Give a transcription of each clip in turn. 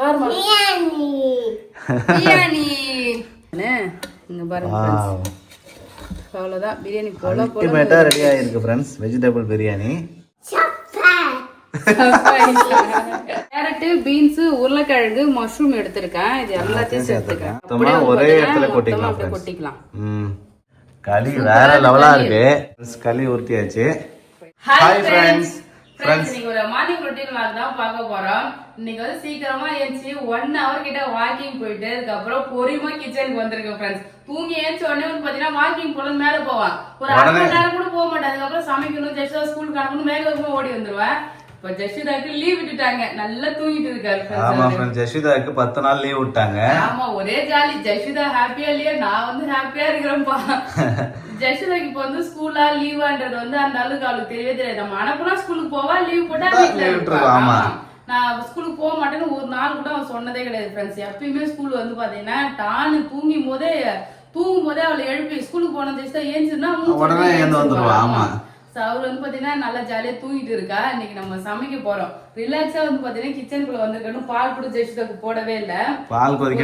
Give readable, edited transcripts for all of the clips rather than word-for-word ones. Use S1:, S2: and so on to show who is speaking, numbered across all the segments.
S1: பிரியாணி இங்க பாருங்க फ्रेंड्स அவ்வளவுதான் பிரியாணி போல
S2: அல்டிமேட்டா ரெடி ஆயிருக்கு friends vegetable biryani
S1: carrot beans உருளைக்கிழங்கு மஷ்ரூம் எடுத்திருக்கேன் இது எல்லாத்தையும் சேர்த்துக்கிறேன்
S2: மொத்தமா ஒரே இடத்துல கொட்டிக்கலாம் களி வேற லெவலா இருக்கு களி ஊத்தியாச்சு ஹாய் फ्रेंड्स
S1: இன்னைக்கு ஒரு மார்னிங் ரொட்டீன் vlog தான் பார்க்க போறோம். இன்னைக்கு வந்து சீக்கிரமா ஏஞ்சி 1 hour கிட்ட வாக்கிங் போயிட்டு அதுக்கப்புறம் பொறுமையா கிச்சனுக்கு வந்திருக்கேன் ஃப்ரெண்ட்ஸ். தூங்கி ஏஞ்சி உடனே வந்து பாத்தீங்கன்னா வாக்கிங் போலாம் மேல போவான். ஒரு 1/2 மணி நேரம் கூட போக மாட்டேன். அதுக்கப்புறம் சமைக்கணும் ஜெஸ்டா ஸ்கூலுக்கு அனுப்பணும் வேகமா ஓடி வந்துருவேன். இப்ப ஜெஷிதாக்கு லீவ் விட்டுட்டாங்க. நல்லா தூங்கிட்டு இருக்காரு ஃப்ரெண்ட்ஸ்.
S2: ஆமா ஃப்ரெண்ட்ஸ் ஜெஷிதாக்கு 10 நாள் லீவ் விட்டாங்க.
S1: ஆமா ஒரே ஜாலி. ஜெஷிதா ஹாப்பியா இல்லையா நான் வந்து ஹாப்பியா இருக்கிறேன்ப்பா. ஜெஷிதாக்கு இப்ப வந்து ஸ்கூலா லீவான்றது வந்து அந்த அளவுக்கு அவளுக்கு தெரியவே தெரியாது. நம்ம அனுப்புனா ஸ்கூலுக்கு போவா லீவ் போட்டா வீட்டுல இருப்பா. நான் ஸ்கூலுக்கு போக மாட்டேன்னு ஒரு நாள் கூட அவன் சொன்னதே கிடையாது ஃப்ரெண்ட்ஸ். எப்பயுமே ஸ்கூல் வந்து பாத்தீங்கன்னா டானு தூங்கும் போதே அவளை எழுப்பி ஸ்கூலுக்கு போன ஜெஷிதா ஏஞ்சிருந்தா
S2: உடனே வந்துருவா. ஆமா
S1: அவர் வந்து பாத்தீங்கன்னா நல்லா ஜாலியா தூங்கிட்டு இருக்கா. இன்னைக்கு நம்ம சமைக்க போறோம். ரிலாக்ஸா வந்து பாத்தீங்கன்னா கிச்சனுக்குள்ள வந்திருக்கணும். பால் கூட ஜெஷிதாக்கு போடவே இல்ல.
S2: பால் கொதிக்க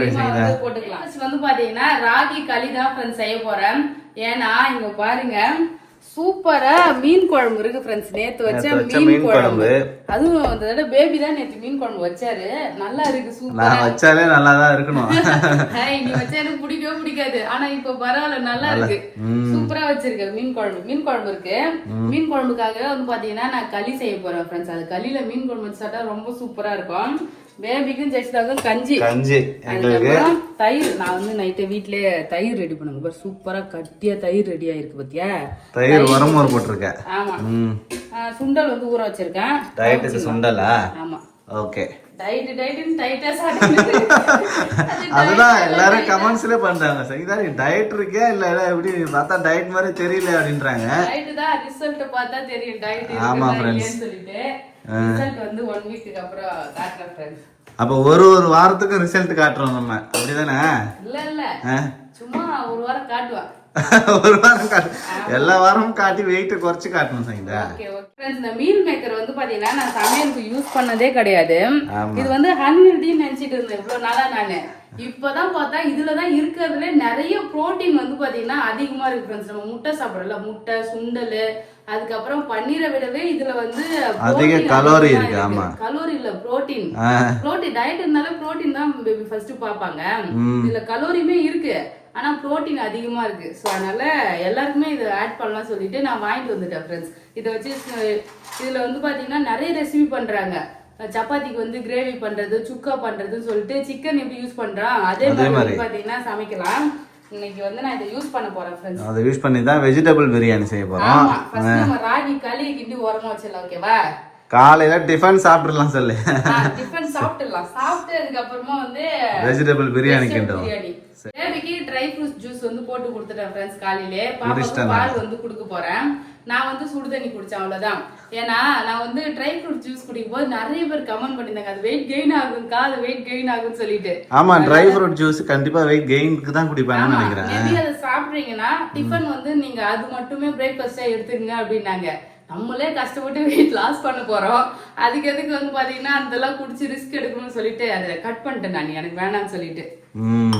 S1: போட்டுக்கலாம். வந்து பாத்தீங்கன்னா ராகி களி தான் ஃப்ரெண்ட்ஸ் செய்ய போறேன். ஏன்னா இங்க பாருங்க சூப்பரா மீன் குழம்பு இருக்கு ஃப்ரெண்ட்ஸ். நேத்து வச்ச மீன் குழம்பு அதுவும் அந்த பேபி தான் நேத்து மீன் குழம்பு வச்சாரு. நல்லா இருக்கு சூப்பரா.
S2: நான் வச்சாலே நல்லா தான் இருக்கணும்.
S1: நீ வச்சா எனக்கு பிடிக்கவே பிடிக்காது. ஆனா இப்ப பரவாயில்ல நல்லா இருக்கு. சூப்பரா வச்சிருக்க மீன் குழம்பு இருக்கு. மீன் குழம்புக்காக வந்து பாத்தீங்கன்னா நான் களி செய்ய போறேன் ஃப்ரெண்ட்ஸ். அது களியில மீன் குழம்பு வச்சு சாப்பிட்டா ரொம்ப சூப்பரா இருக்கும். பேபிக்கும் ஜெஷிதாக்கும் கஞ்சி தயிர். நான் வந்து நைட்டு வீட்லயே தயிர் ரெடி பண்ணுங்க. சூப்பரா கட்டியா தயிர் ரெடி ஆயிருக்கு பாத்தியா.
S2: தயிர் வரமோர் போட்டிருக்கேன்.
S1: ஆமா சுண்டல் வந்து ஊற வச்சிருக்கேன்.
S2: டயட்டுக்கு சுண்டலா?
S1: ஆமா
S2: ஓகே.
S1: அதுதான்
S2: எல்லாரும் கமெண்ட்ஸ்ல பண்றாங்க. சரிதா டயட் இருக்கே இல்ல எப்படி பார்த்தா டயட் மாதிரி தெரியல அப்படின்றாங்க.
S1: டயட் தான் ரிசல்ட் பார்த்தா தெரியும் டயட் இருக்கு. ஆமா फ्रेंड्स சொல்லிட்டு ரிசல்ட் வந்து 1 வீக்குக்கு அப்புறம் காட்றேன் फ्रेंड्स.
S2: அப்ப ஒரு வாரத்துக்கு ரிசல்ட் காட்றோம் நம்ம. அப்படிதானே?
S1: இல்ல சும்மா ஒரு வாரம் காட்டுவா.
S2: ஒரு வாரம் காட்டு. எல்லா வாரமும் காட்டி வெயிட் குறைச்சு காட்டணும் சரிங்களா?
S1: Okay okay friends. இந்த மீல் மேக்கர் வந்து பாத்தீங்கன்னா நான் சமையலுக்கு யூஸ் பண்ணதே கிடையாது. இது வந்து அன்ஹெல்தின்னு நினைச்சிட்டு இருந்தேன் இவ்வளவு நாளா நானு. இப்பதான் பார்த்தா இதுலதான் இருக்கிறதுல நிறைய புரோட்டீன் வந்து பாத்தீங்கன்னா அதிகமா இருக்கு ஃப்ரெண்ட்ஸ். நம்ம முட்டை சாப்பிடறோம்ல முட்டை சுண்டல் அதுக்கப்புறம் பன்னீரை விடவே இதுல வந்து
S2: அதிக கலோரி இருக்கு. ஆமா
S1: கலோரி இல்ல புரோட்டீன். டயட் இருந்தாலே புரோட்டீன் தான் பேபி ஃபர்ஸ்ட் பாப்பாங்க. இதுல கலோரியுமே இருக்கு ஆனா புரோட்டீன் அதிகமா இருக்கு. சோ அதனால எல்லாருக்குமே இதை ஆட் பண்ணலாம் சொல்லிட்டு நான் வாங்கிட்டு வந்துட்டேன் ஃப்ரெண்ட்ஸ். இதை வச்சு இதுல வந்து பாத்தீங்கன்னா நிறைய ரெசிபி பண்றாங்க. சப்பாத்திக்கு வந்து கிரேவி பண்றது சுக்கா பண்றதுன்னு சொல்லிட்டு சிக்கன் எப்படி யூஸ் பண்றான் அதே மாதிரி பாத்தீங்கன்னா சமைக்கலாம். இன்னைக்கு வந்து நான் இதை யூஸ் பண்ண போறேன் ஃப்ரெண்ட்ஸ்.
S2: அதை யூஸ் பண்ணி தான் வெஜிடபிள் பிரியாணி செய்ய போறோம்.
S1: ஆமா ஃபர்ஸ்ட் நம்ம ராகி களி கிண்டி ஓரமா வச்சிடலாம். ஓகேவா?
S2: காலையில டிஃபன் சாப்பிடலாம் சொல்லு.
S1: டிஃபன் சாப்பிடலாம். சாப்பிட்டு அதுக்கு அப்புறமா வந்து
S2: வெஜிடபிள் பிரியாணி கிண்டுவோம்.
S1: பேபிக்கு ட்ரை ஃப்ரூட்ஸ் ஜூஸ் வந்து போட்டு கொடுத்துட்டேன் ஃப்ரெண்ட்ஸ். காலையிலே பாப்பாக்கு பால் வந்து கொடுக்க போறேன். நான் வந்து சுடு தண்ணி குடிச்சேன் அவ்வளவுதான். ஏன்னா நான் வந்து ட்ரை ஃப்ரூட் ஜூஸ் குடிக்கும் போது நிறைய பேர் கமெண்ட் பண்ணிருந்தாங்க அது வெயிட் கெயின் ஆகும் அது வெயிட் கெயின் ஆகும்னு சொல்லிட்டு.
S2: ஆமா ட்ரை ஃப்ரூட் ஜூஸ் கண்டிப்பா வெயிட் கெயினுக்கு தான் குடிப்பாங்கன்னு நினைக்கிறேன்.
S1: மேபி அதை சாப்பிடுறீங்கன்னா டிஃபன் வந்து நீங்க அது மட்டுமே பிரேக்ஃபாஸ்டா எடுத்துங்க அப்படின்னாங்க. நம்மளே கஷ்டப்பட்டு வெயிட் லாஸ் பண்ண போறோம். அதுக்கு எதுக்கு வந்து பாத்தீங்கன்னா அதெல்லாம் குடிச்சு ரிஸ்க் எடுக்கணும்னு சொல்லிட்டு அதை கட் பண்ணிட்டேன் நான். எனக்கு வேணாம்னு சொல்லிட்டு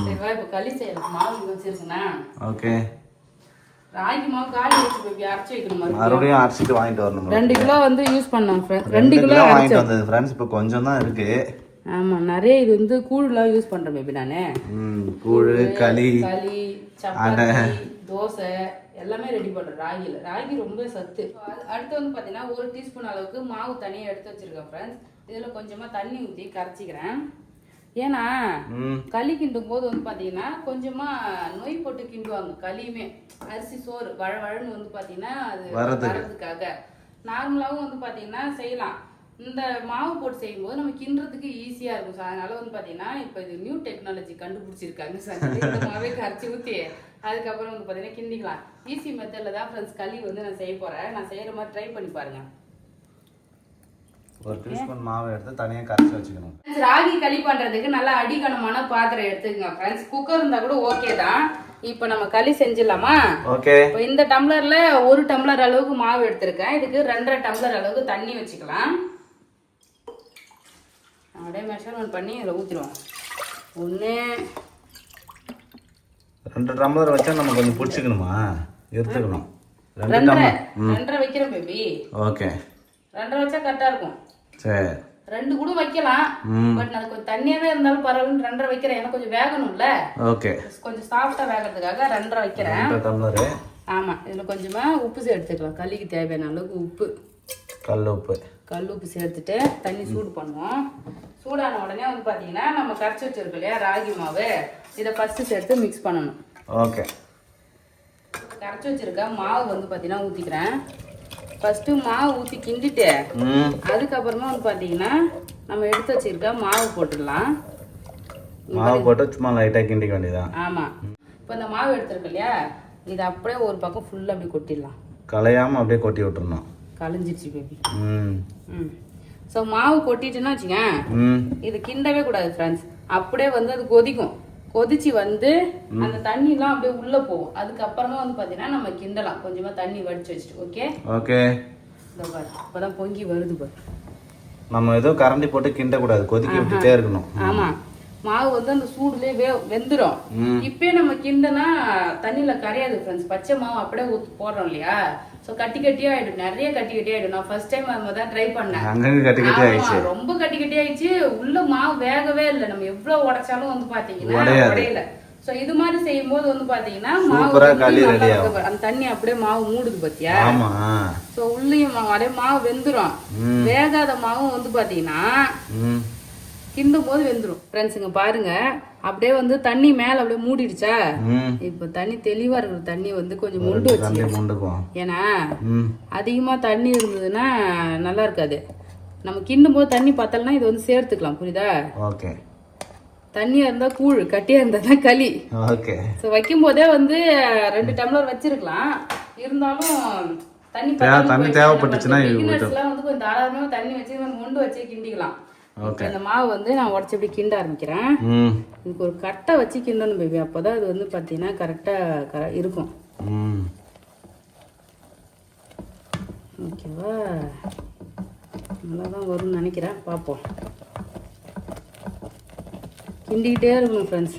S1: சரிவா. இப்ப களி செய்யலாம். மாவு வச்சிருக்கேன்னா ஓகே. ராகி மாவு காலி வச்சு பேபி அரைச்சு வைக்கணும்.
S2: மறுபடியும் அரைச்சிட்டு வாங்கிட்டு வரணும்.
S1: 2 கிலோ வந்து யூஸ் பண்ணோம் ஃப்ரெண்ட்ஸ். 2 கிலோ
S2: வாங்கிட்டு வந்தது ஃப்ரெண்ட்ஸ். இப்போ கொஞ்சம் தான் இருக்கு.
S1: ஆமா நிறைய இது வந்து கூழ்லாம் யூஸ் பண்றேன் பேபி நானு.
S2: கூழ் களி
S1: சப்பாத்தி தோசை எல்லாமே ரெடி பண்றேன் ராகில. ராகி ரொம்ப சத்து. அடுத்து வந்து பாத்தீங்கன்னா 1 டீஸ்பூன் அளவுக்கு மாவு தனியா எடுத்து வச்சிருக்கேன் ஃப்ரெண்ட்ஸ். இதுல கொஞ்சமா தண்ணி ஊற்றி கரைச்சிக்கிறேன். ஏன்னா களி கிண்டும் போது வந்து பாத்தீங்கன்னா கொஞ்சமா நொய் போட்டு கிண்டுவாங்க களியுமே. அரிசி சோறு வழவழன்னு வந்து பாத்தீங்கன்னா அது வரதுக்காக. நார்மலாவும் வந்து பாத்தீங்கன்னா செய்யலாம். இந்த மாவு போட்டு செய்யும் போது நம்ம கிண்டுறதுக்கு ஈஸியா இருக்கும். அதனால வந்து பாத்தீங்கன்னா இப்ப இது நியூ டெக்னாலஜி கண்டுபிடிச்சிருக்காங்க. இந்த மாவே கரைச்சி ஊத்தி அதுக்கப்புறம் வந்து பாத்தீங்கன்னா கிண்டிக்கலாம். ஈஸி மெத்தட்ல தான் ஃப்ரெண்ட்ஸ் களி வந்து நான் செய்ய போறேன். நான் செய்யற மாதிரி ட்ரை பண்ணி பாருங்க.
S2: 1 டீஸ்பூன் மாவு எடுத்து தனியா கரைச்சி வச்சுக்கணும்.
S1: ராகி களி பண்றதுக்கு நல்லா அடிகனமான பாத்திரம் எடுத்துக்கங்க ஃப்ரெண்ட்ஸ். குக்கர் இருந்தா கூட ஓகே தான். இப்போ நம்ம களி செஞ்சிடலாமா?
S2: ஓகே.
S1: இப்போ இந்த டம்ளர்ல 1 டம்ளர் அளவுக்கு மாவு எடுத்திருக்கேன். இதுக்கு 2.5 டம்ளர் அளவுக்கு தண்ணி வச்சுக்கலாம். அப்படியே மெஷர்மெண்ட் பண்ணி இதில் ஊற்றிடுவோம். 1
S2: 2 டம்ளர் வச்சா நம்ம கொஞ்சம் பிடிச்சிக்கணுமா? எடுத்துக்கணும்.
S1: 2.5 வைக்கிறேன் பேபி.
S2: ஓகே,
S1: 2.5 வச்சா கரெக்டாக இருக்கும்.
S2: சரி,
S1: 2 கூட வைக்கலாம். பட் அது கொஞ்சம் தண்ணியாவே இருந்தாலும் பரவாயில்ல, 2.5 வைக்கிறேன். எனக்கு கொஞ்சம் வேகணும்ல.
S2: ஓகே,
S1: கொஞ்சம் சாஃப்டா வேகிறதுக்காக 2.5 வைக்கிறேன்.
S2: 2 டம்ளர்.
S1: ஆமா, இதுல கொஞ்சமா உப்பு சேர்த்துக்கலாம். களிக்கு தேவையான அளவுக்கு உப்பு, கல் உப்பு சேர்த்துட்டு தண்ணி சூடு பண்ணுவோம். சூடான உடனே வந்து பாத்தீங்கன்னா நம்ம கரைச்சி வச்சிருக்கோம் இல்லையா ராகி மாவு, இதை ஃபர்ஸ்ட் சேர்த்து மிக்ஸ் பண்ணணும்.
S2: ஓகே,
S1: கரைச்சி வச்சிருக்க மாவு வந்து பாத்தீங்கன்னா ஊத்திக்கிறேன். ஃபர்ஸ்ட் மாவு ஊற்றி கிண்டிட்டு அதுக்கப்புறமா வந்து பார்த்தீங்கன்னா நம்ம எடுத்து வச்சிருக்க மாவு போட்டுடலாம்.
S2: மாவு போட்டு சும்மா லைட்டாக கிண்டிக்க வேண்டியதான்.
S1: ஆமாம், இப்போ இந்த மாவு எடுத்துருக்கு இல்லையா, இதை அப்படியே ஒரு பக்கம் ஃபுல்லாக அப்படி கொட்டிடலாம்.
S2: கலையாமல் அப்படியே கொட்டி விட்டுறணும்.
S1: கலைஞ்சிருச்சு பேபி. ஸோ மாவு கொட்டிட்டுன்னா வச்சுங்க, இது கிண்டவே கூடாது ஃப்ரெண்ட்ஸ். அப்படியே வந்து அது கொதிக்கும். கொதிச்சு வந்து அந்த தண்ணி எல்லாம் அப்படியே உள்ள போகும். அதுக்கப்புறமா வந்து பாத்தீங்கன்னா நம்ம கிண்டலாம். கொஞ்சமா தண்ணி வடிச்சு வச்சுட்டு. ஓகே
S2: ஓகே,
S1: இந்த பாரு இப்பதான் பொங்கி வருது பாரு.
S2: நம்ம ஏதோ கரண்டி போட்டு கிண்ட கூடாது, கொதிக்க விட்டுட்டே இருக்கணும்.
S1: ஆமா, மாவு வந்து அந்த சூடுலயே வெந்துடும். இப்பயே நம்ம கிண்டனா தண்ணியில கரையாது ஃப்ரெண்ட்ஸ். பச்சை மாவு அப்படியே ஊத்து போடுறோம் இல்லையா, சோ கட்டி கட்டியா ஆயிடும். நிறைய கட்டி கட்டி ஆயிடும். நான் ஃபர்ஸ்ட் டைம் தான் ட்ரை பண்ணேன்.
S2: அங்கங்க கட்டி கட்டி ஆயிடுச்சு.
S1: ரொம்ப கட்டி கட்டி ஆயிடுச்சு. உள்ள மாவு வேகவே இல்லை. நம்ம எவ்வளவு உடைச்சாலும் வந்து பாத்தீங்கன்னா உடையல. சோ இது மாதிரி செய்யும் போது வந்து பாத்தீங்கன்னா மாவு அந்த தண்ணி அப்படியே மாவு மூடுது பாத்தியா. சோ உள்ளயும் அப்படியே மாவு வெந்துரும். வேகாத மாவும் வந்து பாத்தீங்கன்னா கிண்டும் போது வெந்துரும். ஃப்ரெண்ட்ஸுங்க பாருங்க, அப்படியே வந்து தண்ணி மேல அப்படியே மூடிடுச்சா. இப்ப தண்ணி தெளிவா இருக்கிற தண்ணி வந்து கொஞ்சம் முண்டு வச்சு, ஏன்னா அதிகமா தண்ணி இருந்ததுன்னா நல்லா இருக்காது. நம்ம கிண்டும் போது தண்ணி பத்தலன்னா இது வந்து சேர்த்துக்கலாம். புரியுதா?
S2: ஓகே.
S1: தண்ணியா இருந்தா கூழ், கட்டியா இருந்தா தான் களி.
S2: ஓகே.
S1: சோ வைக்கும் போதே வந்து 2 டம்ளர் வச்சிருக்கலாம். இருந்தாலும் தண்ணி
S2: தேவைப்பட்டுச்சுன்னா
S1: வந்து கொஞ்சம் தாராளமா தண்ணி வச்சு முண்டு வச்சே கிண்டிக்கலாம். இந்த மாவு வந்து நான் உடச்சி இப்படி கிண்ட ஆரம்பிக்கிறேன். இதுக்கு ஒரு கட்டை வச்சு கிண்டணும் பேபி. அப்போதான் அது வந்து பார்த்தீங்கன்னா கரெக்டாக இருக்கும். ஓகேவா? நல்லா தான் வரும்னு நினைக்கிறேன். பார்ப்போம். கிண்டிக்கிட்டே இருக்கணும் ஃப்ரெண்ட்ஸ்.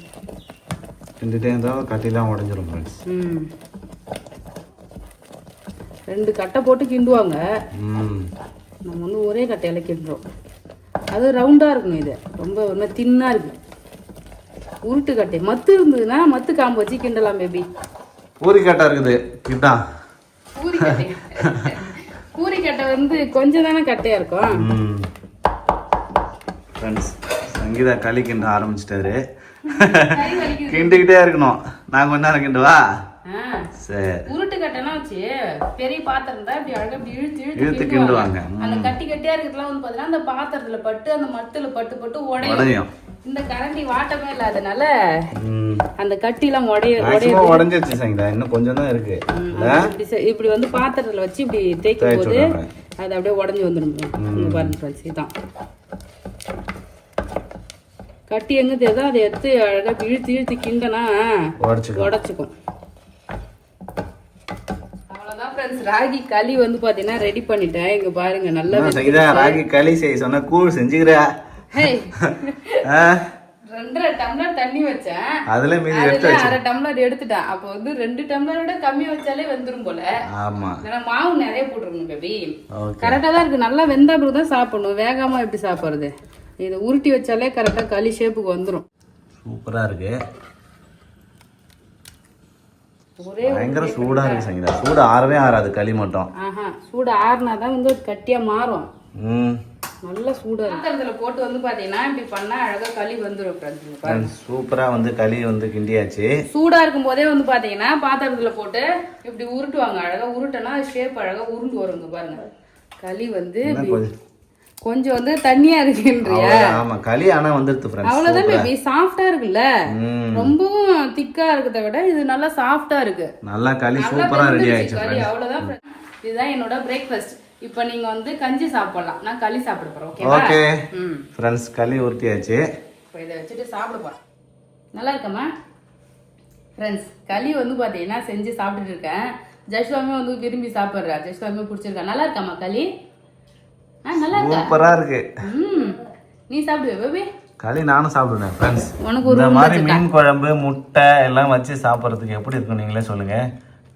S2: கிண்டிகிட்டே இருந்தால் கட்டிலாம் உடஞ்சிரும் ஃப்ரெண்ட்ஸ்.
S1: 2 கட்டை போட்டு கிண்டுவாங்க. நம்ம வந்து ஒரே கட்டையில கிண்டுறோம். அது ரவுண்டா இருக்கும். இது ரொம்ப ஒரு மாதிரி தின்னா இருக்கு. உருட்டு கட்டை மத்து இருந்ததுன்னா மத்து காம்பு வச்சு கிண்டலாம் பேபி.
S2: பூரி கட்டை இருக்குது. இதுதான்
S1: பூரி கட்டை வந்து கொஞ்சம் தானே கட்டையா இருக்கும்.
S2: ஃப்ரெண்ட்ஸ், சங்கீதா களி கிண்ட ஆரம்பிச்சிட்டாரு. கிண்டிக்கிட்டே இருக்கணும். நான் கொஞ்ச நேரம் கிண்டுவா. சரி,
S1: உருட்டு கட்டைனா வச்சு பெரிய பாத்திரம் தான் இப்படி அழகா இப்படி
S2: இழுத்து கிண்டுவாங்க.
S1: அந்த கட்டி கட்டியா இருக்கிறதுலாம் வந்து பாத்தீங்கன்னா அந்த பாத்திரத்துல பட்டு அந்த மத்துல பட்டு உடையும். இந்த கரண்டி வாட்டமே இல்லாதனால அந்த கட்டி எல்லாம்
S2: உடைஞ்சிருச்சு சங்கீதா. இன்னும் கொஞ்சம் தான் இருக்கு.
S1: இப்படி வந்து பாத்திரத்துல வச்சு இப்படி தேய்க்கும் போது அது அப்படியே உடஞ்சி வந்துடும். பாருங்க ஃப்ரெண்ட்ஸ், இதுதான் கட்டி. எங்க தெரியுதோ அதை எடுத்து அழகா இழுத்து கிண்டனா உடச்சுக்கும். ராகி களி வந்து பாத்தீங்கன்னா ரெடி பண்ணிட்டேன். இங்க பாருங்க, நல்லா
S2: ராகி களி செய்ய சொன்னா கூழ் செஞ்சுக்கிறா.
S1: 2.5 டம்ளர் தண்ணி வச்சேன்.
S2: அதுல மீதி
S1: 1/2 டம்ளர் எடுத்துட்டேன். அப்ப வந்து 2 டம்ளர் விட கம்மியா வச்சாலே வெந்துரும் போல.
S2: ஆமா,
S1: மாவு நிறைய போட்டுருக்கணும் பேபி. கரெக்டா தான் இருக்கு. நல்லா வெந்தா பிறகு தான் சாப்பிடணும். வேகாம எப்படி சாப்பிடுறது? இதை உருட்டி வச்சாலே கரெக்டா களி ஷேப்புக்கு வந்துடும்.
S2: சூப்பரா இருக்கு. பயங்கர சூடா இருக்கு சங்கீதா. சூடு ஆறவே ஆறாது களி மட்டும்.
S1: சூடு ஆறுனாதான் வந்து கட்டியா மாறும். நல்ல சூடா பாத்திரத்துல போட்டு வந்து பாத்தீங்கன்னா இப்படி பண்ணா அழகா களி வந்துடும்.
S2: சூப்பரா வந்து களி வந்து கிண்டியாச்சு.
S1: சூடா இருக்கும் போதே வந்து பாத்தீங்கன்னா பாத்திரத்துல போட்டு இப்படி உருட்டுவாங்க. அழகா உருட்டனா ஷேப் அழகா உருண்டு வருங்க. பாருங்க, களி வந்து கொஞ்சம் வந்து தண்ணியா இருக்குன்றியா?
S2: ஆமா, களி ஆனா வந்துருது ஃப்ரெண்ட்ஸ்.
S1: அவ்வளவுதான் பேபி. சாஃப்ட்டா இருக்குல்ல. ரொம்பவும் திக்கா இருக்கதை விட இது நல்லா சாஃப்ட்டா இருக்கு.
S2: நல்லா களி சூப்பரா ரெடி ஆயிடுச்சு
S1: களி. அவ்வளவுதான். இதுதான் என்னோட பிரேக்ஃபாஸ்ட். இப்போ நீங்க வந்து கஞ்சி சாப்பிடலாம். நான் களி சாப்பிட போறேன். ஓகேவா?
S2: ஓகே ஃப்ரெண்ட்ஸ், களி ஊத்தியாச்சு.
S1: இப்போ இதை வச்சுட்டு சாப்பிட போறேன். நல்லா இருக்கமா ஃப்ரெண்ட்ஸ்? களி வந்து பாத்தீங்கன்னா செஞ்சு சாப்பிட்டுட்டு இருக்கேன். ஜஷ்வாமே வந்து விரும்பி சாப்பிடுறா. ஜஷ்வாமே பிடிச்சிருக்கா. நல்லா இருக்காமா களி? நல்லா இருக்கா?
S2: சூப்பரா இருக்கு.
S1: நீ சாப்பிடுவே பேபி?
S2: களி நானும் சாப்பிடுவேன் ஃப்ரெண்ட்ஸ்.
S1: உனக்கு ஒரு
S2: இந்த மாதிரி மீன் குழம்பு முட்டை எல்லாம் வச்சு சாப்பிட்றதுக்கு எப்படி இருக்கும் நீங்களே சொல்லுங்க.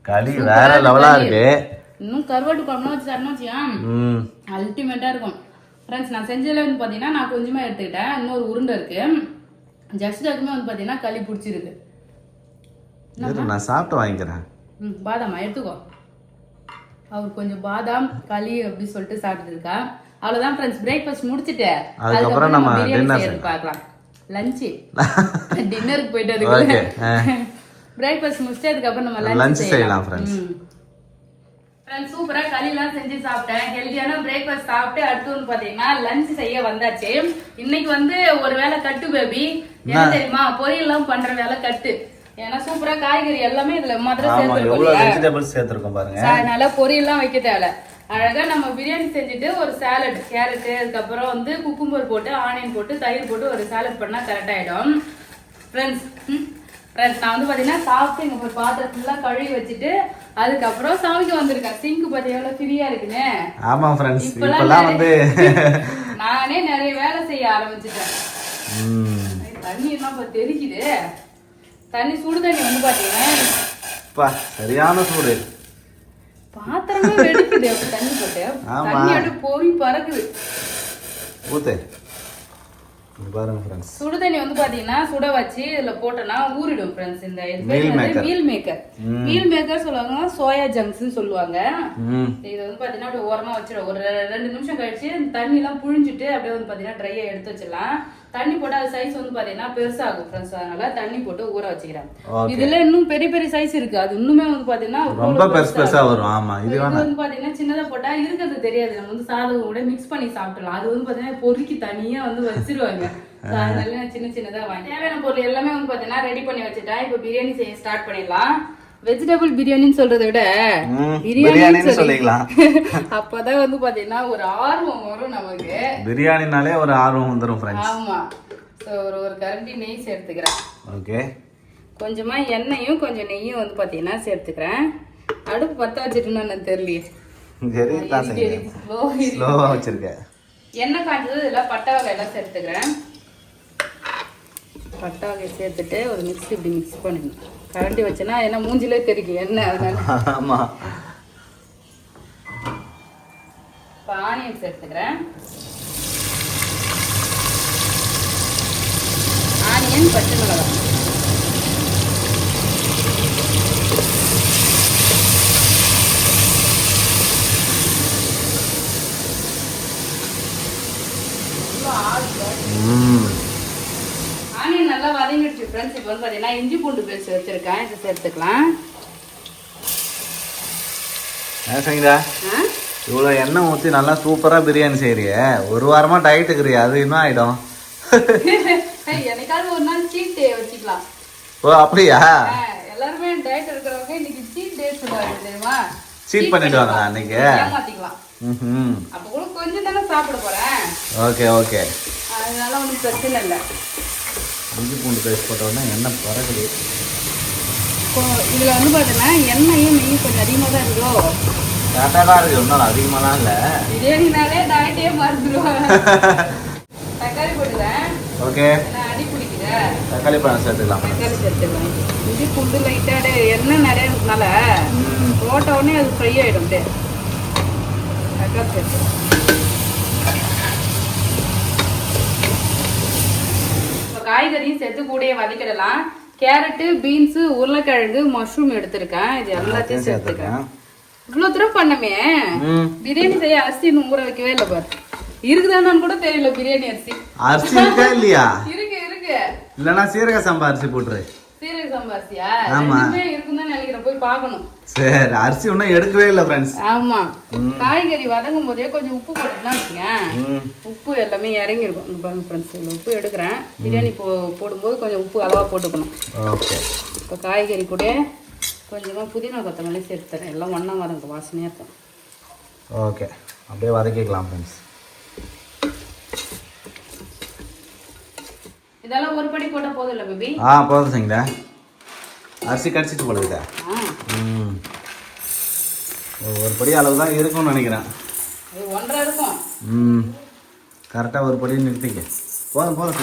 S2: களி வேற லெவலா இருக்கு.
S1: இன்னும் கருவாட்டு குழம்புலாம் வச்சு தரணும் வச்சியா அல்டிமேட்டா இருக்கும் ஃப்ரெண்ட்ஸ். நான் செஞ்சதுல வந்து பாத்தீங்கன்னா நான் கொஞ்சமா எடுத்துக்கிட்டேன். இன்னொரு உருண்டை இருக்கு. ஜஸ்ட் அதுக்குமே வந்து பாத்தீங்கன்னா களி பிடிச்சிருக்கு.
S2: நான் சாப்பிட்டு வாங்கிக்கிறேன்.
S1: பாதாமா எடுத்துக்கோ. அவர் கொஞ்சம் பாதாம் களி அப்படி சொல்லிட்டு சாப்பிட்டு இருக்கா. அவ்வளவுதான் ஃப்ரெண்ட்ஸ். பிரேக்ஃபாஸ்ட் முடிச்சிட்டு
S2: அதுக்கப்புறம் நம்ம டின்னர்
S1: பார்க்கலாம். லஞ்ச் டின்னருக்கு போயிட்டு அதுக்கு பிரேக்ஃபாஸ்ட் முடிச்சிட்டு அதுக்கப்புறம் நம்ம லஞ்ச் செய்யலாம் ஃப்ரெண்ட்ஸ். ஃப்ரெண்ட்ஸ் சூப்பரா களிலாம் செஞ்சு சாப்பிட்டேன். ஹெல்தியான பிரேக்ஃபாஸ்ட் சாப்பிட்டு அடுத்து வந்து பாத்தீங்கன்னா லஞ்ச் செய்ய வந்தாச்சு. இன்னைக்கு வந்து ஒரு வேலை கட்டு பேபி. என்ன தெரியுமா? பொரியல் எல்லாம் பண்ற வேலை கட்டு. ஏன்னா சூப்பரா காய்கறி எல்லாமே இதுல மாத்திரம்
S2: சேர்த்துருக்கோம் பாருங்க.
S1: அதனால பொரியல் எல்லாம் வைக்க தேவை. அழகா நம்ம பிரியாணி செஞ்சுட்டு ஒரு சாலட் கேரட் அதுக்கப்புறம் வந்து குக்கும்பர் போட்டு ஆனியன் போட்டு தயிர் போட்டு ஒரு சாலட் பண்ணா கரெக்ட் ஆயிடும் ஃப்ரெண்ட்ஸ். நான் வந்து பாத்தீங்கன்னா சாப்பிட்டு இங்க ஒரு பாத்திரம் ஃபுல்லா கழுவி வச்சுட்டு அதுக்கப்புறம் சமைக்க வந்திருக்கேன். சிங்க் பாத்தீங்க எவ்வளவு ஃப்ரீயா இருக்குன்னு.
S2: ஆமா ஃப்ரெண்ட்ஸ். இப்பலாம் வந்து
S1: நானே நிறைய வேலை செய்ய ஆரம்பிச்சிட்டேன். தண்ணி எல்லாம் தெரிக்குது. தண்ணி சுடு தண்ணி வந்து பாத்தீங்கன்னா
S2: சரியான சூடு.
S1: பாத்திரமே வெடிக்குது தண்ணி போட்டு. தண்ணி அப்படியே பொறி பறக்குது.
S2: ஊத்து பாருங்க ஃப்ரெண்ட்ஸ்.
S1: சுடு தண்ணி வந்து பாத்தீங்கன்னா சுட வச்சு இதுல போட்டோம்னா ஊறிடும் ஃப்ரெண்ட்ஸ். இந்த மீல் மேக்கர் சொல்லுவாங்க, சோயா ஜங்க்ஸ் சொல்லுவாங்க. இது வந்து பாத்தீங்கன்னா அப்படியே ஓரமா வச்சிடும். ஒரு 2 நிமிஷம் கழிச்சு தண்ணி எல்லாம் புழிஞ்சிட்டு அப்படியே வந்து பாத்தீங்கன்னா ட்ரையா எடுத்து வச்சிடலாம். தண்ணி போட்டா அது சைஸ் வந்து பாத்தீங்கன்னா பெருசாகும் ஃப்ரெண்ட்ஸ். அதனால தண்ணி போட்டு ஊற வச்சுக்கிறேன். இதுல இன்னும் பெரிய பெரிய சைஸ் இருக்கு. அது இன்னுமே வந்து பாத்தீங்கன்னா
S2: ரொம்ப பெருசா வரும். ஆமா இது
S1: வந்து பாத்தீங்கன்னா சின்னதா போட்டா இருக்கிறது தெரியாது. நம்ம வந்து சாதம் கூட மிக்ஸ் பண்ணி சாப்பிடலாம். அது வந்து பாத்தீங்கன்னா பொறுக்கி தனியா வந்து வச்சிருவாங்க. அதனால சின்ன சின்னதா வாங்கி தேவையான பொருள் எல்லாமே வந்து பாத்தீங்கன்னா ரெடி பண்ணி வச்சுட்டேன். இப்ப பிரியாணி செய்ய ஸ்டார்ட் பண்ணிடலாம். வெஜிடபிள் பிரியாணின்னு சொல்றதை விட பிரியாணி சொல்லிக்கலாம். அப்பதான் வந்து பாத்தீங்கன்னா ஒரு ஆர்வம் வரும் நமக்கு.
S2: பிரியாணினாலே ஒரு ஆர்வம் வந்துரும் ஃப்ரெண்ட்ஸ்.
S1: ஆமா. ஒரு கரண்டி நெய் சேர்த்துக்கிறேன்.
S2: ஓகே.
S1: கொஞ்சமா எண்ணெயும் கொஞ்சம் நெய்யும் வந்து பாத்தீங்கன்னா சேர்த்துக்கிறேன். அடுப்பு பத்த வச்சிருக்கேன்னு நான் தெரியலையே.
S2: ஸ்லோவா வச்சிருக்கேன்.
S1: எண்ணெய் காய்ச்சது இதுல பட்டை வகை எல்லாம் சேர்த்துக்கிறேன். பட்டை வகை சேர்த்துட்டு ஒரு மிக்ஸ் இப்படி மிக்ஸ் பண்ணிடணும். கரண்டி வச்சேன்னா என்ன மூஞ்சிலே தெரியும் எண்ணெய். அதனால
S2: ஆமா.
S1: ஆனியன் சேர்த்துக்கிறேன். ஆனியன் பச்சை மிளகாய் ஆனியன் நல்லா வதங்கிடுச்சு ஃப்ரெண்ட்ஸ். இப்போ வந்து பார்த்தீங்கன்னா இஞ்சி பூண்டு பேஸ்ட் வச்சிருக்கேன். இதை சேர்த்துக்கலாம்.
S2: இவ்வளோ எண்ணெய் ஊற்றி நல்லா சூப்பராக பிரியாணி செய்யறிய. ஒரு வாரமா டயட் இருக்கிறியா? அது இன்னும் ஆயிடும்.
S1: என்னைக்காவது ஒரு நாள் சீட் டே வச்சுக்கலாம்.
S2: ஓ அப்படியா?
S1: எல்லாருமே டயட் இருக்கிறவங்க இன்னைக்கு சீட் டே சொல்லுவாங்க தெரியுமா?
S2: சீட் பண்ணிடுவாங்க அன்னைக்கு.
S1: ஏமாத்திக்கலாம். அப்ப கூட கொஞ்சம் தானே சாப்பிட போறேன்.
S2: Okay okay.
S1: அதனால ஒன்றும் பிரச்சனை இல்லை.
S2: இஞ்சி பூண்டு பேஸ்ட் போட்டோன்னா எண்ணெய் பறக்குது.
S1: இதில் வந்து பார்த்தீங்கன்னா எண்ணெயும் நெய்யும் கொஞ்சம் அதிகமாக தான் இருக்கோ.
S2: கரெக்டாக தான் இருக்குது. ஒன்றும் அதிகமாலாம் இல்லை.
S1: பிரியாணினாலே டயட்டே மறந்துடுவாங்க. தக்காளி போட்டுக்கிறேன்.
S2: ஓகே.
S1: அடி பிடிக்குது.
S2: தக்காளி பழம் சேர்த்துக்கலாம்.
S1: தக்காளி சேர்த்துக்கலாம். இஞ்சி பூண்டு லைட்டாக எண்ணெய் நிறைய இருக்கனால போட்ட உடனே அது ஃப்ரை ஆகிடும். தக்காளி சேர்த்துக்கலாம். காய்கறியும் சேர்த்து கூடயே வதக்கிடலாம். கேரட்டு, பீன்ஸ், உருளைக்கிழங்கு, மஷ்ரூம் எடுத்திருக்கேன். இது எல்லாத்தையும் சேர்த்துக்கேன். இவ்வளவு தூரம் பண்ணமே. பிரியாணி செய்ய அரிசி இன்னும் ஊற வைக்கவே இல்லை பாரு. இருக்குதான்னு கூட தெரியல. பிரியாணி அரிசி
S2: இருக்கா இல்லையா?
S1: இருக்கு.
S2: இல்லன்னா சீரக சம்பா அரிசி போட்டுரு.
S1: சீரக சம்பா அரிசியா?
S2: ஆமா,
S1: இருக்குன்னு நினைக்கிறேன். போய் பார்க்கணும்.
S2: சரி, அரிசி ஒன்னும் எடுக்கவே இல்லை ஃப்ரெண்ட்ஸ்.
S1: ஆமா, காய்கறி வதங்கும் போதே கொஞ்சம் உப்பு போட்டுக்கலாம் வச்சுக்கேன். உப்பு எல்லாமே இறங்கி இருக்கும். பாருங்க ஃப்ரெண்ட்ஸ், உப்பு எடுக்கிறேன். பிரியாணி போடும்போது கொஞ்சம் உப்பு அளவா போட்டுக்கணும்.
S2: ஓகே.
S1: இப்போ காய்கறி கூட கொஞ்சமாக புதினா கொத்தமல்லி சேர்த்து தரேன். எல்லாம் ஒன்றா வதங்க வாசனையாக இருக்கும்.
S2: ஓகே, அப்படியே வதக்கிக்கலாம் ஃப்ரெண்ட்ஸ்.
S1: இதெல்லாம் ஒரு படி போட்டால் போதும் இல்லை பேபி?
S2: போதும் சரிங்களா. அரிசி கடிச்சிட்டு போடுதா? ஒரு படி அளவு தான் இருக்கும்னு நினைக்கிறேன்.
S1: அது 1.5 இருக்கும்.
S2: கரெக்டாக ஒரு படி நிறுத்திக்க. போதும் போதும்.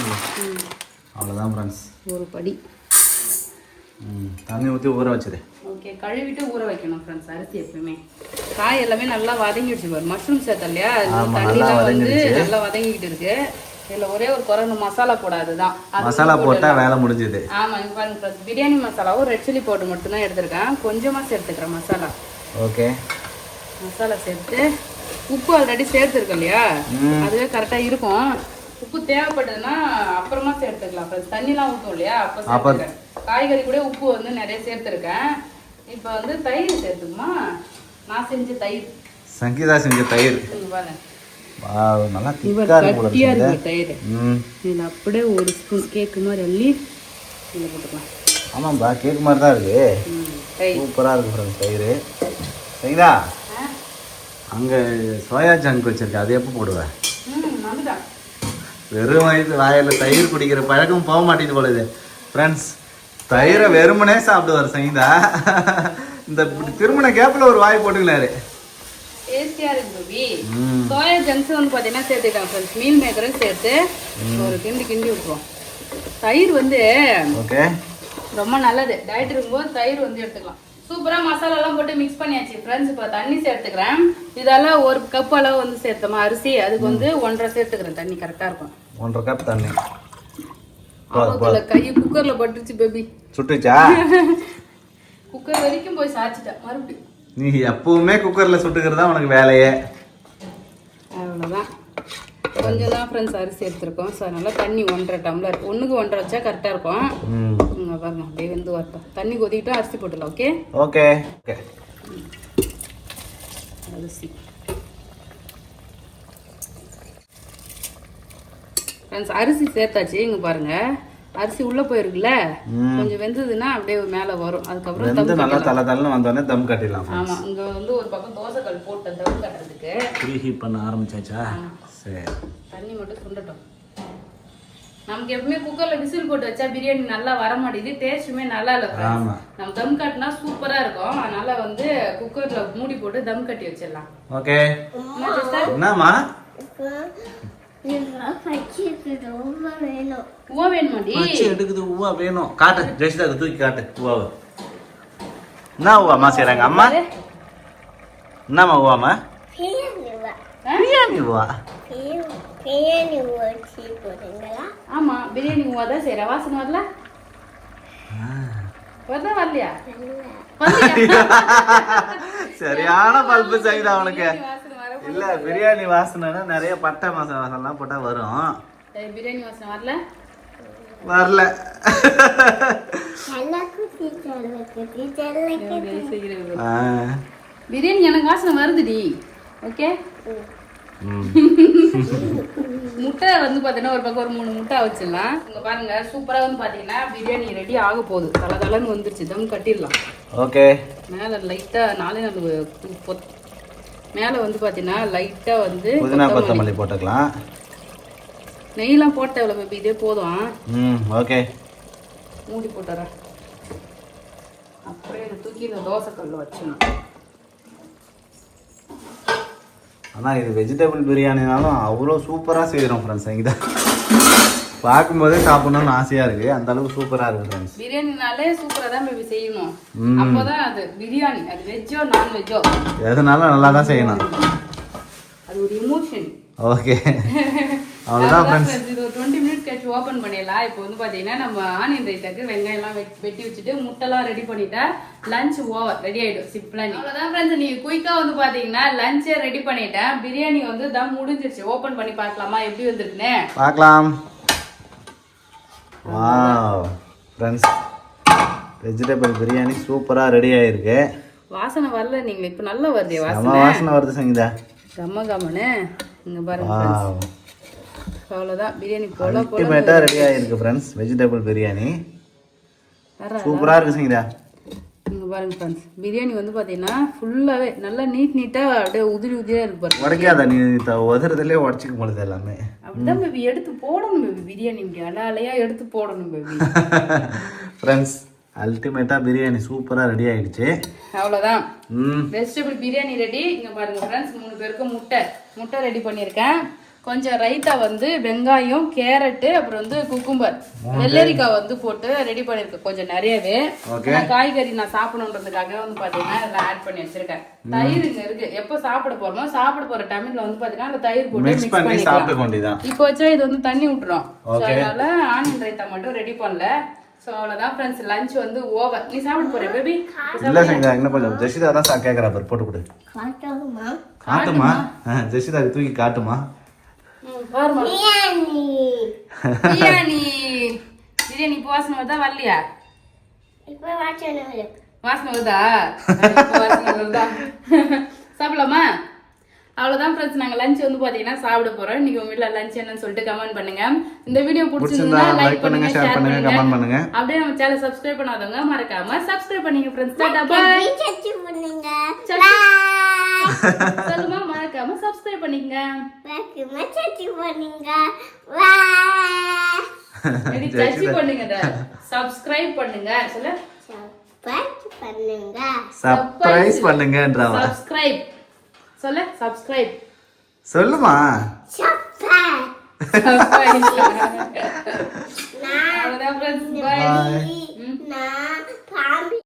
S2: அவ்வளோதான் ஃப்ரெண்ட்ஸ்.
S1: ஒரு படி.
S2: தண்ணி ஊற்றி ஊற வச்சிரு.
S1: ஓகே, கழுவிட்டு ஊற வைக்கணும் ஃப்ரெண்ட்ஸ் அரிசி எப்பவுமே. காய் எல்லாமே நல்லா வதங்கிடுச்சு பாரு. மஷ்ரூம் சேர்த்த இல்லையா, தண்ணிலாம் வந்து நல்லா வதங்கிக்கிட்டு இருக்கு. இதில் ஒரே ஒரு குறை மசாலா போடாதுதான்.
S2: மசாலா போட்டால் வேலை முடிஞ்சுது.
S1: ஆமாம், இங்கே பாருங்க ஃப்ரெண்ட்ஸ், பிரியாணி மசாலாவும் ரெட் சில்லி பவுடர் மட்டும்தான் எடுத்திருக்கேன். கொஞ்சமாக சேர்த்துக்கிறேன் மசாலா.
S2: ஓகே,
S1: மசாலா சேர்த்து உப்பு ஆல்ரெடி சேர்த்துருக்கோம் இல்லையா, அதுவே கரெக்டாக இருக்கும். உப்பு தேவைப்பட்டதுன்னா அப்புறமா சேர்த்துக்கலாம் ஃப்ரெண்ட்ஸ். தண்ணிலாம் ஊற்றும் இல்லையா, அப்போ சேர்த்துக்கிறேன். காய்கறி கூட உப்பு வந்து நிறைய சேர்த்துருக்கேன். இப்போ வந்து தயிர் சேர்த்துக்குமா, நான் செஞ்ச தயிர்,
S2: சங்கீதா செஞ்ச தயிர்.
S1: பாருங்க,
S2: நல்லா
S1: கட்டியா இருக்கு தயிர். இதில் அப்படியே ஒரு ஸ்பூன் கேக்கு மாதிரி அள்ளி இதில் போட்டுக்கலாம்.
S2: ஆமாம்பா, கேக்கு மாதிரி தான் இருக்கு. சூப்பராக இருக்கு ஃப்ரெண்ட்ஸ் தயிர். சரிங்களா, அங்கே சோயா ஜங்க் வச்சிருக்கேன், அது எப்போ போடுவேன்? வெறும் வயது வாயில் தயிர் குடிக்கிற பழக்கம் போக மாட்டேங்குது போல ஃப்ரெண்ட்ஸ். தயிரை வெறுமனே சாப்பிடுவார் சங்கீதா. இந்த திருமண கேப்பில் ஒரு வாய் போட்டுக்கலாரு.
S1: டேஸ்டியா இருக்கு பேபி. சோயா ஜங்க்ஸ் வந்து பாத்தீங்கன்னா சேர்த்துக்கலாம் ஃப்ரெண்ட்ஸ். மீல் மேக்கரும் சேர்த்து ஒரு கிண்டி விட்டுருவோம். தயிர் வந்து
S2: ஓகே
S1: ரொம்ப நல்லது. டயட் இருக்கும்போது தயிர் வந்து எடுத்துக்கலாம். சூப்பரா மசாலாலாம் போட்டு மிக்ஸ் பண்ணியாச்சு ஃப்ரெண்ட்ஸ். இப்போ தண்ணி சேர்த்துக்கிறேன். இதெல்லாம் ஒரு கப் அளவு வந்து சேர்த்தோமா அரிசி, அதுக்கு வந்து 1.5 சேர்த்துக்கிறேன். தண்ணி கரெக்டா இருக்கும்.
S2: 1.5 கப் தண்ணி.
S1: கை குக்கர்ல பட்டுச்சு பேபி.
S2: சுட்டுச்சா?
S1: குக்கர் வரைக்கும் போய் சாச்சிட்டேன் மறுபடியும்.
S2: நீ எப்பவுமே குக்கர்ல சுட்டுக்கிறதா உனக்கு வேலையே.
S1: அவ்வளோதான், கொஞ்சம் தான் ஃப்ரெண்ட்ஸ் அரிசி எடுத்துருக்கோம். ஸோ அதனால தண்ணி 1.5 டம்ளர், 1க்கு 1.5 வச்சா கரெக்டாக இருக்கும். பாருங்க, அப்படியே வந்து வரட்டும். தண்ணி கொதிக்கிட்டோம், அரிசி போட்டுடலாம். Okay
S2: okay okay.
S1: அரிசி ஃப்ரெண்ட்ஸ், அரிசி சேர்த்தாச்சு. இங்கே பாருங்க, அரிசி உள்ள போயிருக்குல்ல, கொஞ்சம் வெந்ததுன்னா அப்படியே மேலே வரும். அதுக்கப்புறம்
S2: தம் நல்லா தலை தலைன்னு வந்தோடனே தம் கட்டிடலாம்.
S1: ஆமாம், இங்கே வந்து ஒரு பக்கம் தோசைக்கல் போட்டு தம் கட்டுறதுக்கு
S2: ப்ரீ ஹீட் பண்ண ஆரம்பிச்சாச்சா? சரி, தண்ணி
S1: மட்டும் சுண்டட்டும். நமக்கு எப்பவுமே குக்கர்ல விசில் போட்டு வச்சா பிரியாணி நல்லா வர மாட்டேங்குது, டேஸ்ட்டுமே நல்லா இல்லை. நம்ம தம் கட்டினா சூப்பரா இருக்கும். அதனால வந்து குக்கர்ல மூடி போட்டு தம் கட்டி வச்சிடலாம்.
S2: ஓகே. என்னம்மா
S1: உவா வேணுமாடி?
S2: எடுக்குது உவா வேணும். காட்டு ஜெயிச்சுதாக்கு தூக்கி காட்டு உவாவை. என்ன உவாமா செய்றாங்க அம்மா? என்னம்மா உவாமா? பிரியாணி உவா.
S1: ஆமா, பிரியாணி உவா தான் செய்யற. வாசனை வரல? வரலையா?
S2: சரியான பல்பு செய்யுது அவனுக்கு. இல்ல, பிரியாணி வாசனைனா நிறைய பட்டை மசாலாம் போட்டா வரும்.
S1: பிரியாணி வாசனை வரல?
S2: வரல.
S1: பிரியாணி எனக்கு வாசனை வருதுடி. ஓகே. முட்டை வந்து பாத்தீங்கன்னா ஒரு பக்கம் ஒரு 3 முட்டை வச்சிடலாம். இங்க பாருங்க, சூப்பரா வந்து பாத்தீங்கன்னா பிரியாணி ரெடி ஆக போகுது. தலன்னு வந்துருச்சு. தம் கட்டிடலாம்.
S2: ஓகே.
S1: மேல லைட்டா 4 மேல வந்து பாத்தீங்கன்னா லைட்டா வந்து
S2: புதினா கொத்தமல்லி போட்டுக்கலாம்.
S1: நெய்லாம் போட்ட எவ்வளவு பேபி? இதே போதும்.
S2: ஓகே,
S1: மூடி போட்டுறேன். அப்படியே இதை தூக்கி இந்த தோசை கல்ல வச்சிடணும்.
S2: ஆனால் இது வெஜிடபிள் பிரியாணினாலும் அவ்வளோ சூப்பராக செய்கிறோம் ஃப்ரெண்ட்ஸ். இங்கே தான் பார்க்கும்போதே சாப்பிடணும்னு ஆசையாக இருக்குது. அந்த அளவுக்கு சூப்பராக இருக்குது ஃப்ரெண்ட்ஸ்.
S1: பிரியாணினாலே சூப்பராக தான் பேபி செய்யணும். அப்போதான் அது பிரியாணி. அது வெஜ்ஜோ நான்வெஜ்ஜோ
S2: எதுனாலும் நல்லா தான் செய்யணும்.
S1: அது ஒரு எமோஷன்.
S2: ஓகே, அவ்வளோதான் ஃப்ரெண்ட்ஸ்.
S1: இது ஒரு 20 மினிட்ஸ் கழிச்சு ஓப்பன் பண்ணிடலாம். இப்போ வந்து பார்த்தீங்கன்னா நம்ம ஆனியன் ரைத்தாக்கு வெங்காயம்லாம் வெட்டி வச்சுட்டு முட்டைலாம் ரெடி பண்ணிட்டா லஞ்ச் ஓவர் ரெடி ஆகிடும். சிம்பிளாக அவ்வளோதான் ஃப்ரெண்ட்ஸ். நீங்கள் குயிக்காக வந்து பார்த்தீங்கன்னா லஞ்சை ரெடி பண்ணிட்டேன். பிரியாணி வந்து தான் முடிஞ்சிருச்சு. ஓப்பன் பண்ணி பார்க்கலாமா எப்படி வந்துருக்குன்னு? பார்க்கலாம்.
S2: வாவ் ஃப்ரெண்ட்ஸ், வெஜிடபிள் பிரியாணி சூப்பராக ரெடி ஆகிருக்கு.
S1: வாசனை வரல நீங்கள்? இப்போ நல்லா வருது
S2: வாசனை வருது சங்கீதா.
S1: கம்மன்னு இங்கே பாருங்க. அவ்வளோதான், பிரியாணி போல
S2: அல்டிமேட்டாக ரெடி ஆகிருக்கு ஃப்ரெண்ட்ஸ். வெஜிடபிள் பிரியாணி சூப்பராக இருக்குது சங்கீதா.
S1: இங்கே பாருங்க ஃப்ரெண்ட்ஸ், பிரியாணி வந்து பார்த்தீங்கன்னா ஃபுல்லாகவே நல்லா நீட்டாக அப்படியே உதிரியாக இருக்கு பாருங்க.
S2: உடைக்காத, நீ உதறதுலேயே உடச்சிக்க முடியுது எல்லாமே.
S1: அப்படிதான் பேபி எடுத்து போடணும் பேபி. பிரியாணி இப்படி அலையாக எடுத்து போடணும் பேபி.
S2: ஃப்ரெண்ட்ஸ், அல்டிமேட்டாக பிரியாணி சூப்பராக ரெடி ஆகிடுச்சு.
S1: அவ்வளோதான், வெஜிடபிள் பிரியாணி ரெடி. இங்கே பாருங்க ஃப்ரெண்ட்ஸ், 3 பேருக்கு முட்டை ரெடி பண்ணியிருக்கேன். கொஞ்சம் ரைத்தா வந்து வெங்காயம் கேரட்டு அப்புறம் வந்து குக்கும்பர் வெள்ளரிக்காய் வந்து போட்டு ரெடி பண்ணிருக்கேன் கொஞ்சம் நிறையவே. காய்கறி நான் சாப்பிடணுன்றதுக்காக வந்து பாத்தீங்கன்னா இதுல ஆட் பண்ணி வச்சிருக்கேன். தயிர் இங்க இருக்கு. எப்ப சாப்பிட போறோமோ சாப்பிட போற டைம்ல வந்து பாத்தீங்கன்னா அந்த தயிர் போட்டு மிக்ஸ் பண்ணி சாப்பிட வேண்டியதான். இப்போ வச்சா இது வந்து தண்ணி விட்டுரும். அதனால ஆனியன் ரைத்தா மட்டும் ரெடி பண்ணல. சோ அவ்வளவுதான் ஃப்ரெண்ட்ஸ், லஞ்ச் வந்து ஓவர். நீ சாப்பிட போற பேபி?
S2: இல்ல சங்கா, இன்னும் கொஞ்சம் ஜெசிதா தான் கேக்குறா பாரு, போட்டு கொடு. காட்டுமா? ஜெசிதா தூக்கி காட்டுமா?
S1: பாருமா பிரியாணி. பிரியாணி இப்போ வாசனை வருதா வரலையா? வாசனை வருதா? வாசனை வருதா? சாப்பிடலாமா? அவ்வளவுதான் ஃப்ரெண்ட்ஸ், நாங்க லஞ்ச் வந்து பாத்தீங்கன்னா சாப்பிட போறோம். இன்னைக்கு உங்க வீட்ல லஞ்ச் என்னன்னு சொல்லிட்டு கமெண்ட் பண்ணுங்க. இந்த வீடியோ பிடிச்சிருந்தா லைக் பண்ணுங்க, ஷேர் பண்ணுங்க, கமெண்ட் பண்ணுங்க. அப்படியே நம்ம சேனலை சப்ஸ்கிரைப் பண்ணாதவங்க மறக்காம சப்ஸ்கிரைப் பண்ணுங்க ஃப்ரெண்ட்ஸ். Tata bye. சொல்லுமா, மறக்காம சப்ஸ்கிரைப் பண்ணிக்கங்க. சச்சி பண்ணுங்க, சப்ஸ்கிரைப் பண்ணுங்க. சொல்லு
S2: சர்ப்ரைஸ் பண்ணுங்கன்றவா.
S1: சப்ஸ்கிரைப் சொல்லு, சப்ஸ்கிரைப்
S2: சொல்லுமா.
S1: அவ்வளவுதான் ஃப்ரெண்ட்ஸ், பை.